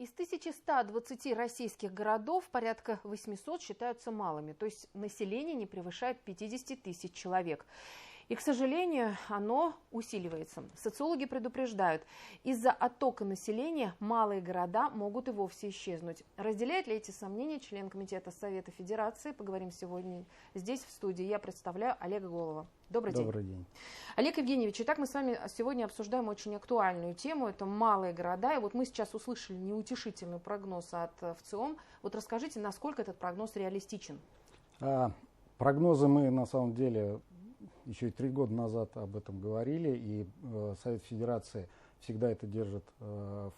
Из 1120 российских городов порядка 800 считаются малыми, то есть население не превышает 50 тысяч человек. И, к сожалению, оно усиливается. Социологи предупреждают, из-за оттока населения малые города могут и вовсе исчезнуть. Разделяет ли эти сомнения член Комитета Совета Федерации? Поговорим сегодня здесь, в студии. Я представляю Олега Голова. Добрый день. Добрый день. Олег Евгеньевич, итак, мы с вами сегодня обсуждаем очень актуальную тему. Это малые города. И вот мы сейчас услышали неутешительный прогноз от ВЦИОМ. Вот расскажите, насколько этот прогноз реалистичен? Прогнозы мы на самом деле еще и 3 года назад об этом говорили, и Совет Федерации всегда это держит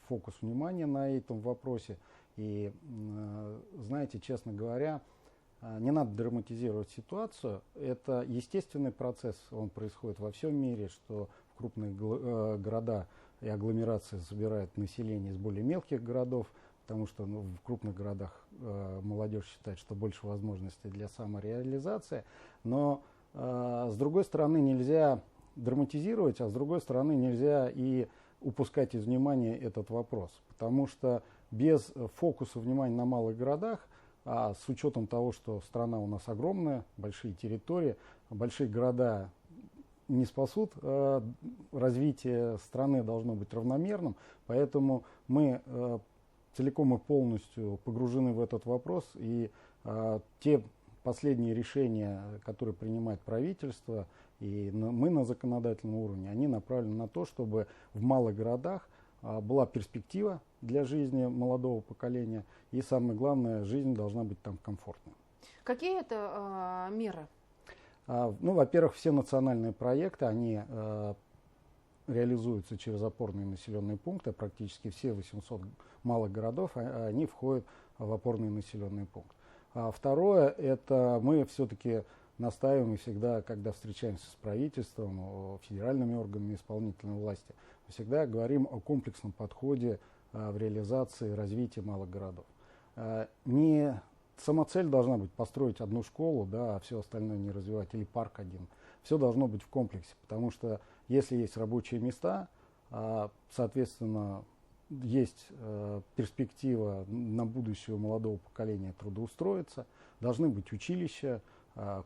фокус внимания на этом вопросе. И знаете, честно говоря, не надо драматизировать ситуацию. Это естественный процесс, он происходит во всем мире, что в крупные города и агломерации забирают население из более мелких городов, потому что в крупных городах молодежь считает, что больше возможностей для самореализации. Но с другой стороны, нельзя драматизировать, а с другой стороны, нельзя и упускать из внимания этот вопрос. Потому что без фокуса внимания на малых городах, а с учетом того, что страна у нас огромная, большие территории, большие города не спасут, развитие страны должно быть равномерным, поэтому мы целиком и полностью погружены в этот вопрос, и те последние решения, которые принимает правительство, и мы на законодательном уровне, они направлены на то, чтобы в малых городах была перспектива для жизни молодого поколения, и самое главное, жизнь должна быть там комфортной. Какие это меры? Во-первых, все национальные проекты, они реализуются через опорные населенные пункты, практически все 800 малых городов, они входят в опорные населенные пункты. Второе, это мы все-таки настаиваем и всегда, когда встречаемся с правительством, федеральными органами исполнительной власти, всегда говорим о комплексном подходе в реализации развития малых городов. Не самоцель должна быть построить одну школу, да, а все остальное не развивать, или парк один. Все должно быть в комплексе, потому что если есть рабочие места, соответственно, есть перспектива на будущее у молодого поколения трудоустроиться, должны быть училища,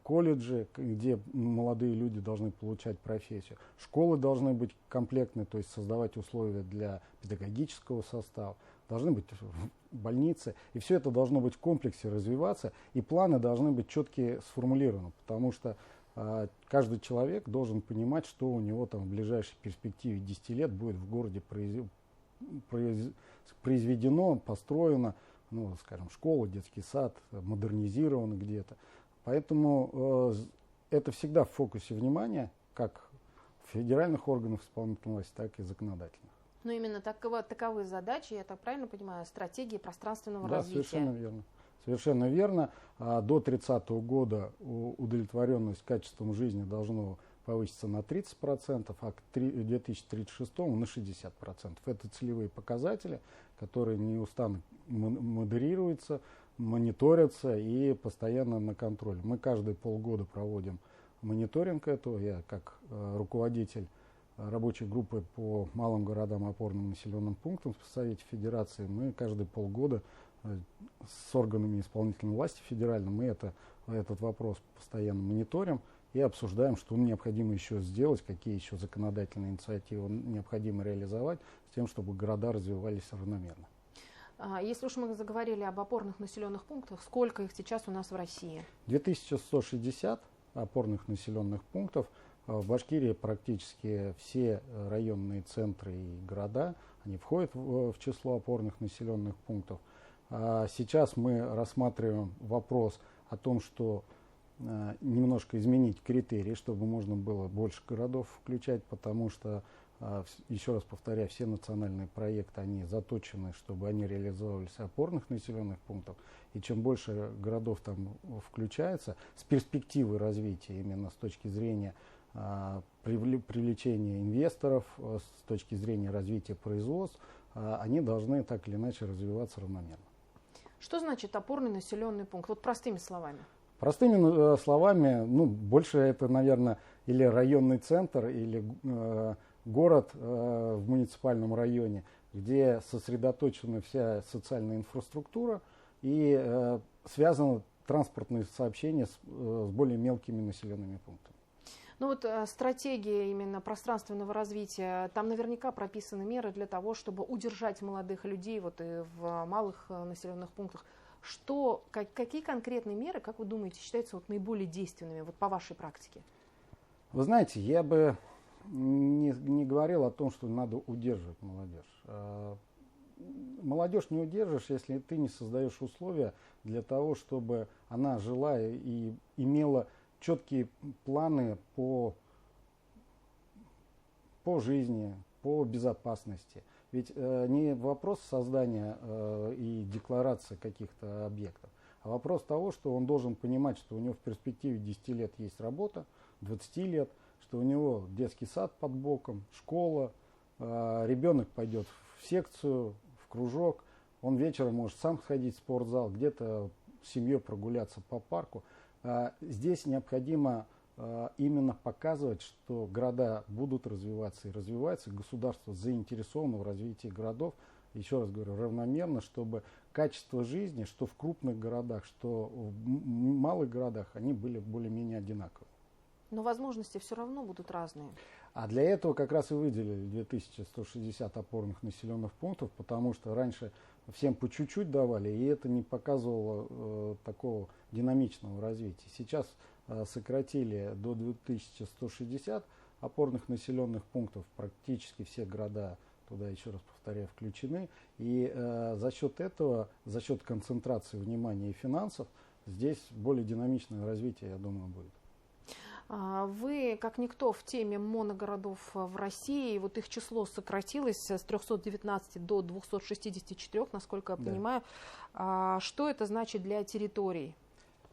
колледжи, где молодые люди должны получать профессию. Школы должны быть комплектны, то есть создавать условия для педагогического состава, должны быть больницы. И все это должно быть в комплексе развиваться, и планы должны быть четко сформулированы, потому что каждый человек должен понимать, что у него там в ближайшей перспективе 10 лет будет в городе произведено, построено, скажем, школа, детский сад, модернизировано где-то. Поэтому это всегда в фокусе внимания, как федеральных органов исполнительной власти, так и законодательных. Но именно таковы задачи, я так правильно понимаю, стратегии пространственного развития. Совершенно верно. Совершенно верно. До 30 года удовлетворенность качеством жизни должно повыситься на 30%, а к 2036 на 60%. Это целевые показатели, которые неустанно модерируются, мониторятся и постоянно на контроле. Мы каждые полгода проводим мониторинг этого. Я как руководитель рабочей группы по малым городам и опорным населенным пунктам в Совете Федерации, мы каждые полгода с органами исполнительной власти федеральной мы этот вопрос постоянно мониторим и обсуждаем, что необходимо еще сделать, какие еще законодательные инициативы необходимо реализовать с тем, чтобы города развивались равномерно. Если уж мы заговорили об опорных населенных пунктах, сколько их сейчас у нас в России? 2160 опорных населенных пунктов. В Башкирии практически все районные центры и города, они входят в число опорных населенных пунктов. Сейчас мы рассматриваем вопрос о том, что немножко изменить критерии, чтобы можно было больше городов включать, потому что, еще раз повторяю, все национальные проекты, они заточены, чтобы они реализовывались в опорных населенных пунктах. И чем больше городов там включается, с перспективой развития, именно с точки зрения привлечения инвесторов, с точки зрения развития производств, они должны так или иначе развиваться равномерно. Что значит опорный населенный пункт? Вот простыми словами. Простыми словами, больше это, наверное, или районный центр, или город в муниципальном районе, где сосредоточена вся социальная инфраструктура и связано транспортные сообщения с более мелкими населенными пунктами. Ну вот стратегия именно пространственного развития, там наверняка прописаны меры для того, чтобы удержать молодых людей вот и в малых населенных пунктах. Какие конкретные меры, как вы думаете, считаются вот наиболее действенными вот по вашей практике? Вы знаете, я бы не говорил о том, что надо удерживать молодежь. Молодежь не удержишь, если ты не создаешь условия для того, чтобы она жила и имела четкие планы по жизни, по безопасности. Ведь не вопрос создания и декларации каких-то объектов, а вопрос того, что он должен понимать, что у него в перспективе 10 лет есть работа, 20 лет, что у него детский сад под боком, школа, ребенок пойдет в секцию, в кружок, он вечером может сам сходить в спортзал, где-то с семьей прогуляться по парку. Здесь необходимо именно показывать, что города будут развиваться и развиваются, государство заинтересовано в развитии городов, еще раз говорю, равномерно, чтобы качество жизни, что в крупных городах, что в малых городах, они были более-менее одинаковые. Но возможности все равно будут разные. А для этого как раз и выделили 2160 опорных населенных пунктов, потому что раньше всем по чуть-чуть давали, и это не показывало такого динамичного развития. Сейчас сократили до 2160 опорных населенных пунктов, практически все города туда, еще раз повторяю, включены. И за счет этого, за счет концентрации внимания и финансов, здесь более динамичное развитие, я думаю, будет. Вы, как никто, в теме моногородов в России. Вот их число сократилось с 319 до 264, насколько я понимаю. Что это значит для территорий?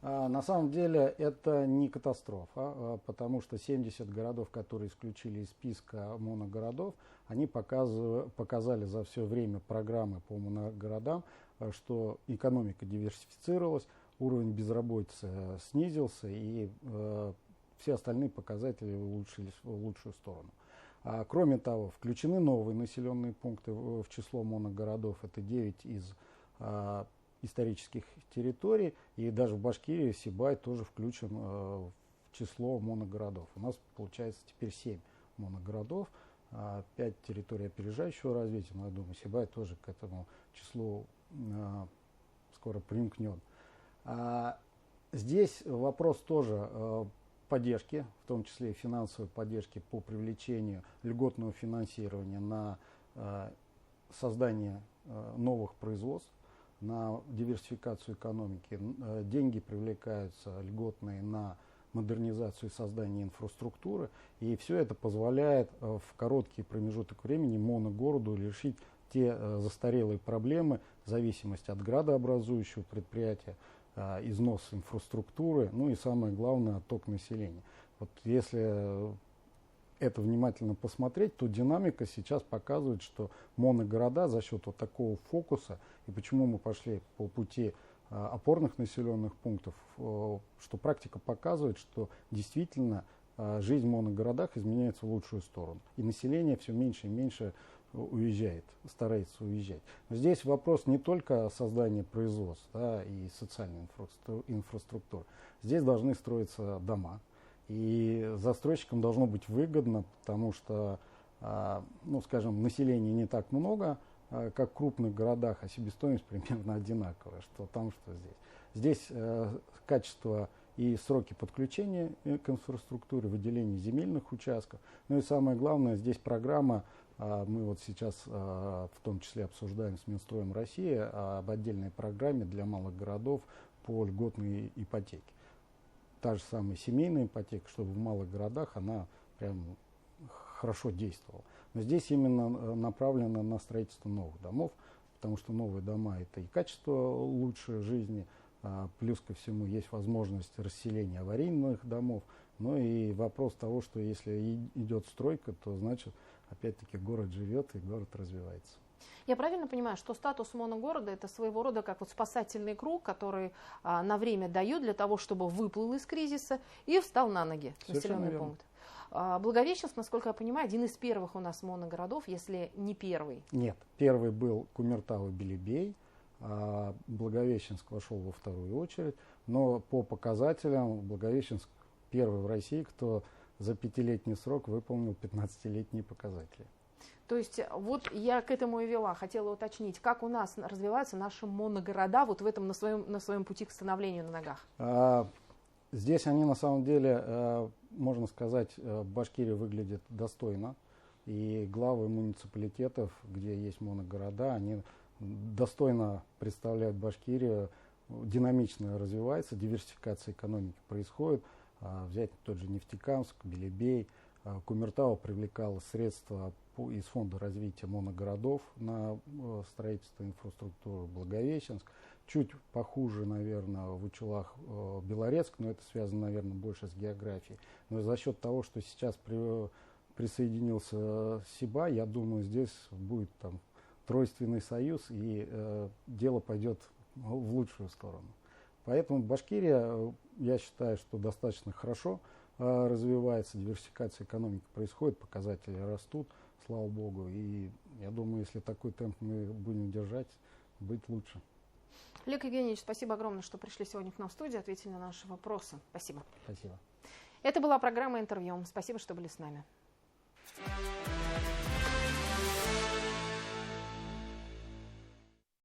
На самом деле это не катастрофа, потому что 70 городов, которые исключили из списка моногородов, они показали за все время программы по моногородам, что экономика диверсифицировалась, уровень безработицы снизился и все остальные показатели улучшились в лучшую сторону. Кроме того, включены новые населенные пункты в число моногородов. Это 9 из исторических территорий. И даже в Башкирии Сибай тоже включен в число моногородов. У нас получается теперь 7 моногородов, 5 территорий опережающего развития. Но я думаю, Сибай тоже к этому числу скоро примкнет. Здесь вопрос тоже поддержки, в том числе и финансовой поддержки по привлечению льготного финансирования на создание новых производств, на диверсификацию экономики. Деньги привлекаются льготные на модернизацию и создание инфраструктуры. И все это позволяет в короткий промежуток времени моногороду решить те застарелые проблемы, зависимость от градообразующего предприятия, износ инфраструктуры, ну и самое главное, отток населения. Вот если это внимательно посмотреть, то динамика сейчас показывает, что моногорода за счет вот такого фокуса, и почему мы пошли по пути опорных населенных пунктов, что практика показывает, что действительно жизнь в моногородах изменяется в лучшую сторону. И население все меньше и меньше уезжает, старается уезжать. Но здесь вопрос не только создания производств, да, и социальной инфраструктуры. Здесь должны строиться дома. И застройщикам должно быть выгодно, потому что, ну, скажем, населения не так много, как в крупных городах, а себестоимость примерно одинаковая, что там, что здесь. Здесь качество и сроки подключения к инфраструктуре, выделения земельных участков. Ну и самое главное, здесь программа, мы вот сейчас в том числе обсуждаем с Минстроем России об отдельной программе для малых городов по льготной ипотеке. Та же самая семейная ипотека, чтобы в малых городах она прям хорошо действовала. Но здесь именно направлено на строительство новых домов, потому что новые дома – это и качество лучшей жизни, плюс ко всему есть возможность расселения аварийных домов, но и вопрос того, что если идет стройка, то значит, опять-таки, город живет и город развивается. Я правильно понимаю, что статус моногорода – это своего рода как вот спасательный круг, который на время дают для того, чтобы выплыл из кризиса и встал на ноги населенный пункт? Благовещенск, насколько я понимаю, один из первых у нас моногородов, если не первый. Нет, первый был Кумертау и Белебей, Благовещенск вошел во вторую очередь, но по показателям Благовещенск первый в России, кто за 5-летний срок выполнил 15-летние показатели. То есть вот я к этому и вела, хотела уточнить, как у нас развиваются наши моногорода вот в этом на своем пути к становлению на ногах. Здесь они на самом деле, можно сказать, Башкирия выглядит достойно. И главы муниципалитетов, где есть моногорода, они достойно представляют Башкирию, динамично развивается, диверсификация экономики происходит. Взять тот же Нефтекамск, Белебей, Кумертау привлекала средства из Фонда развития моногородов на строительство инфраструктуры. Благовещенск. Чуть похуже, наверное, в Учелах Белорецк, но это связано, наверное, больше с географией. Но за счет того, что сейчас присоединился Сиба, я думаю, здесь будет там тройственный союз, и дело пойдет в лучшую сторону. Поэтому Башкирия, я считаю, что достаточно хорошо развивается, диверсификация экономики происходит, показатели растут, слава богу. И я думаю, если такой темп мы будем держать, будет лучше. Олег Евгеньевич, спасибо огромное, что пришли сегодня к нам в студию, ответили на наши вопросы. Спасибо. Спасибо. Это была программа «Интервью». Спасибо, что были с нами.